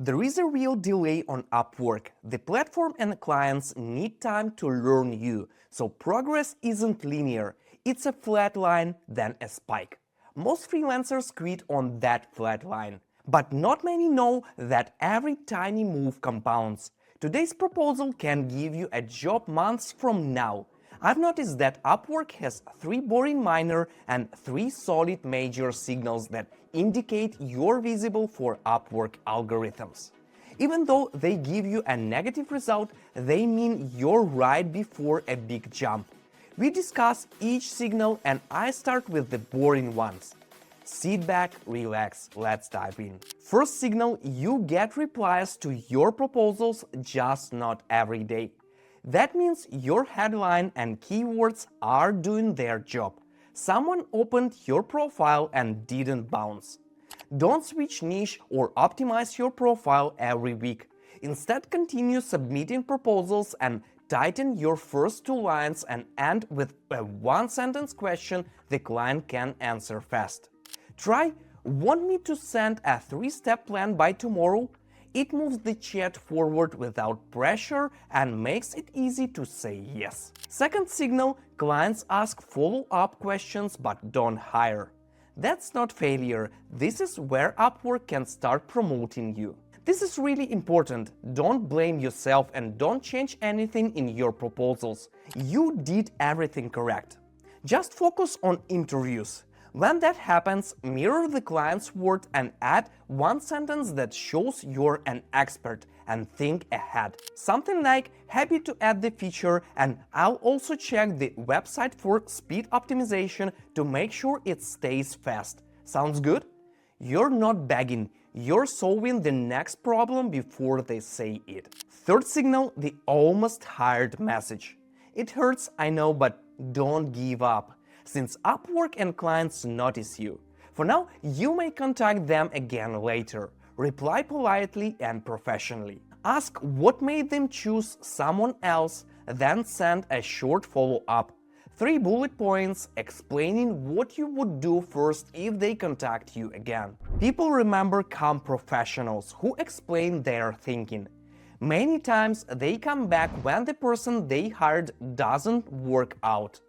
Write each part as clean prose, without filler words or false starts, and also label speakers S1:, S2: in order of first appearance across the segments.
S1: There is a real delay on Upwork. The platform and clients need time to learn you, so progress isn't linear. It's a flat line, then a spike. Most freelancers quit on that flat line. But not many know that every tiny move compounds. Today's proposal can give you a job months from now. I've noticed that Upwork has 3 boring minor and 3 solid major signals that indicate you're visible for Upwork algorithms. Even though they give you a negative result, they mean you're right before a big jump. We discuss each signal and I start with the boring ones. Sit back, relax, let's dive in. First signal, you get replies to your proposals, just not every day. That means your headline and keywords are doing their job. Someone opened your profile and didn't bounce. Don't switch niche or optimize your profile every week. Instead, continue submitting proposals and tighten your first 2 lines and end with a 1-sentence question the client can answer fast. Try, "Want me to send a 3-step plan by tomorrow?" It moves the chat forward without pressure and makes it easy to say yes. Second signal, clients ask follow-up questions but don't hire. That's not failure, this is where Upwork can start promoting you. This is really important. Don't blame yourself and don't change anything in your proposals. You did everything correct. Just focus on interviews. When that happens, mirror the client's word and add 1 sentence that shows you're an expert and think ahead. Something like, "Happy to add the feature and I'll also check the website for speed optimization to make sure it stays fast." Sounds good? You're not begging, you're solving the next problem before they say it. Third signal, the almost hired message. It hurts, I know, but don't give up. Since Upwork and clients notice you. For now, you may contact them again later. Reply politely and professionally. Ask what made them choose someone else, then send a short follow-up. 3 bullet points explaining what you would do first if they contact you again. People remember calm professionals who explain their thinking. Many times they come back when the person they hired doesn't work out.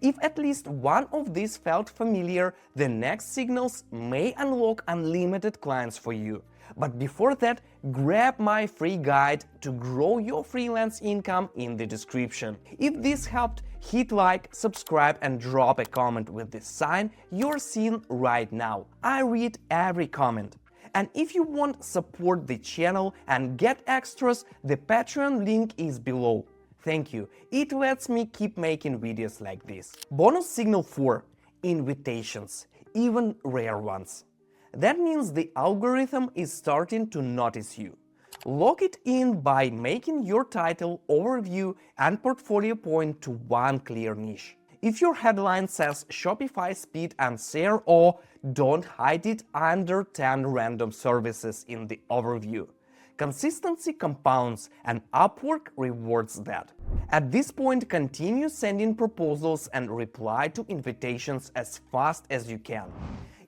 S1: If at least one of these felt familiar, the next signals may unlock unlimited clients for you. But before that, grab my free guide to grow your freelance income in the description. If this helped, hit like, subscribe and drop a comment with the sign you're seeing right now. I read every comment. And if you want support the channel and get extras, the Patreon link is below. Thank you, it lets me keep making videos like this. Bonus signal 4. Invitations, even rare ones. That means the algorithm is starting to notice you. Lock it in by making your title, overview and portfolio point to one clear niche. If your headline says Shopify speed and CRO, don't hide it under 10 random services in the overview. Consistency compounds and Upwork rewards that. At this point, continue sending proposals and reply to invitations as fast as you can.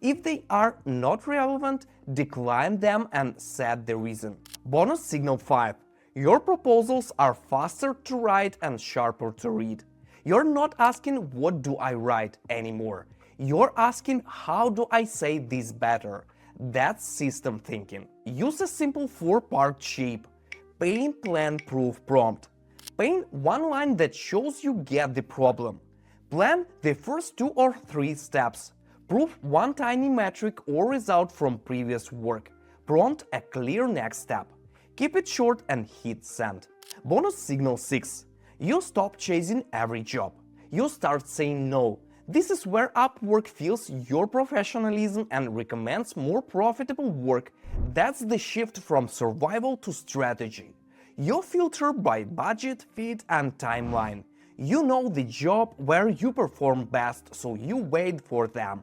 S1: If they are not relevant, decline them and set the reason. Bonus signal 5. Your proposals are faster to write and sharper to read. You're not asking "what do I write" anymore. You're asking "how do I say this better?" That's system thinking. Use a simple 4-part shape. Paint, plan, prove, prompt. Paint 1 line that shows you get the problem. Plan the first 2 or 3 steps. Prove 1 tiny metric or result from previous work. Prompt a clear next step. Keep it short and hit send. Bonus signal 6. You stop chasing every job. You start saying no. This is where Upwork feels your professionalism and recommends more profitable work. That's the shift from survival to strategy. You filter by budget, fit and timeline. You know the job where you perform best, so you wait for them.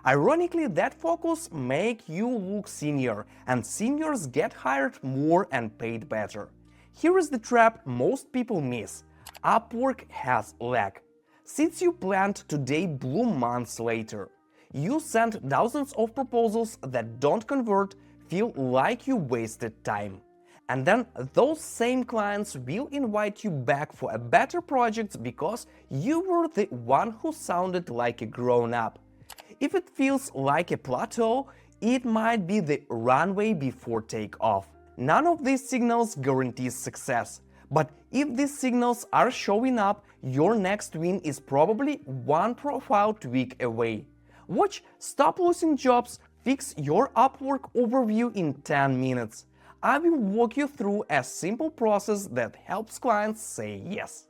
S1: Ironically, that focus makes you look senior, and seniors get hired more and paid better. Here is the trap most people miss. Upwork has lag. Seeds you plant today bloom months later. You send thousands of proposals that don't convert, feel like you wasted time. And then those same clients will invite you back for a better project because you were the one who sounded like a grown-up. If it feels like a plateau, it might be the runway before takeoff. None of these signals guarantees success, but if these signals are showing up, your next win is probably one profile tweak away. Watch Stop Losing Jobs Fix Your Upwork overview in 10 minutes. I will walk you through a simple process that helps clients say yes.